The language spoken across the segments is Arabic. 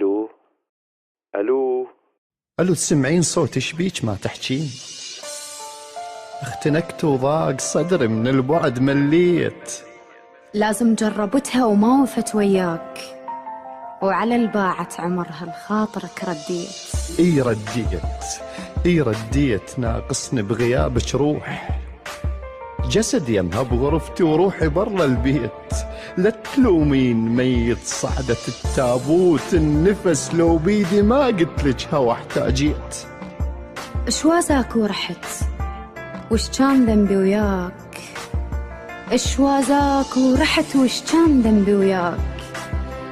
الو الو الو سمعين صوتي، ايش بيك ما تحجين؟ اختنكت وضاق صدري من البعد، مليت. لازم جربتها وما وفت وياك، وعلى الباعة عمرها لخاطرك رديت. اي رديت ناقصني بغيابك روح. جسدي يمها بغرفتي وروحي برا البيت. لا تلومين ميت صعدة التابوت، النفس لو بيدي ما قلتلك هوا احتاجيت. اشوازاك ورحت، وش كان ذنبي وياك؟ اشوازاك ورحت، وش كان ذنبي وياك؟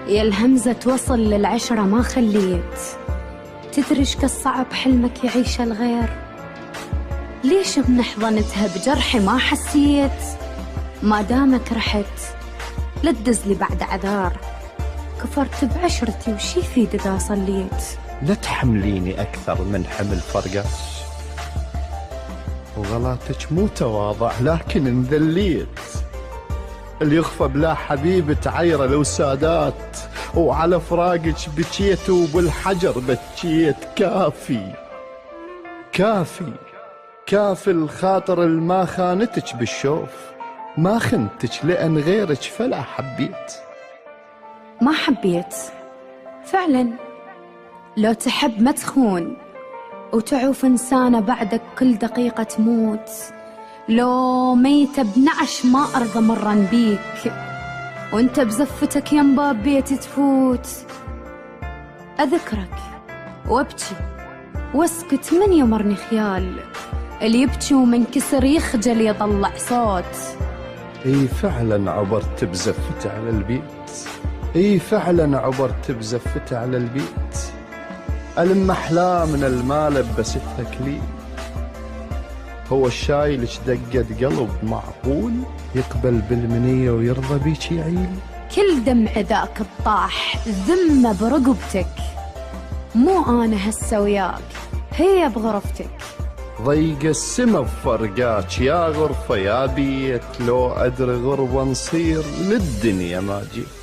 يا الهمزة توصل للعشرة ما خليت. تدري ايش كالصعب حلمك يعيش الغير؟ ليش بنحضنتها بجرحي ما حسيت؟ ما دامك رحت لا تدزلي بعد عذار، كفرت بعشرتي وش يفيد اذا صليت؟ لا تحمليني اكثر من حمل فرقاش، وغلاتك مو تواضع لكن انذليت. اللي يخفى بلا حبيب تعيره لو سادات، وعلى فراقك بكيت وبالحجر بكيت. كافي الخاطر الما خانتك بالشوف، ما خنتك لأن غيرك فلا حبيت. ما حبيت فعلا، لو تحب ما تخون وتعوف إنسانة بعدك كل دقيقة تموت. لو ميتة بنعش ما أرضى مرا بيك، وانت بزفتك يم باب بيتي تفوت. أذكرك وابكي واسكت من يمرني خيال، اللي يبكي ومنكسر يخجل يطلع صوت. اي فعلا عبرت بزفتي على البيت، ألم أحلامنا المال لبستها كليل. هو الشاي لك دقت قلب معقول يقبل بالمنية ويرضى بيك يعيل؟ كل دمع ذاك الطاح ذمة برقبتك، مو أنا هسه وياك، هي بغرفتك. ضيق السما بفرقاك يا غرفة يا بيت، لو أدري غربة نصير للدنيا ما جيت.